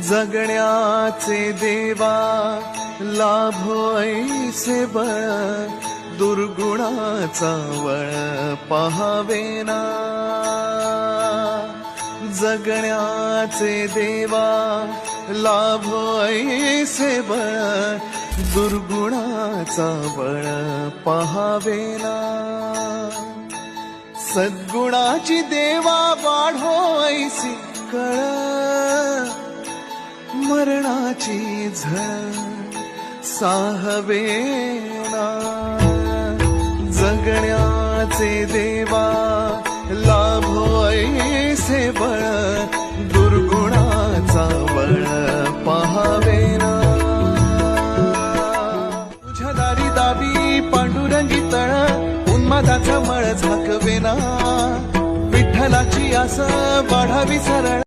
जगण्याचे देवा लाभो ऐसे बळ, दुर्गुणाचा वळ पहावेना। जगण्याचे देवा लाभो ऐसे बळ, दुर्गुणाचा बळ पहावेना। सद्गुणाची देवा वाढो ऐसी कळ, मरणाची झळ साहवेना। जगण्याचे देवा लाभो ऐसे बळ, दुर्गुणाचा बळ पहावेना। तुझ्या दारी दावी पांडुरंगी तळ, उन्मादाचा मळ झाकवेना। विठ्ठलाची आस वाढावी सरळ।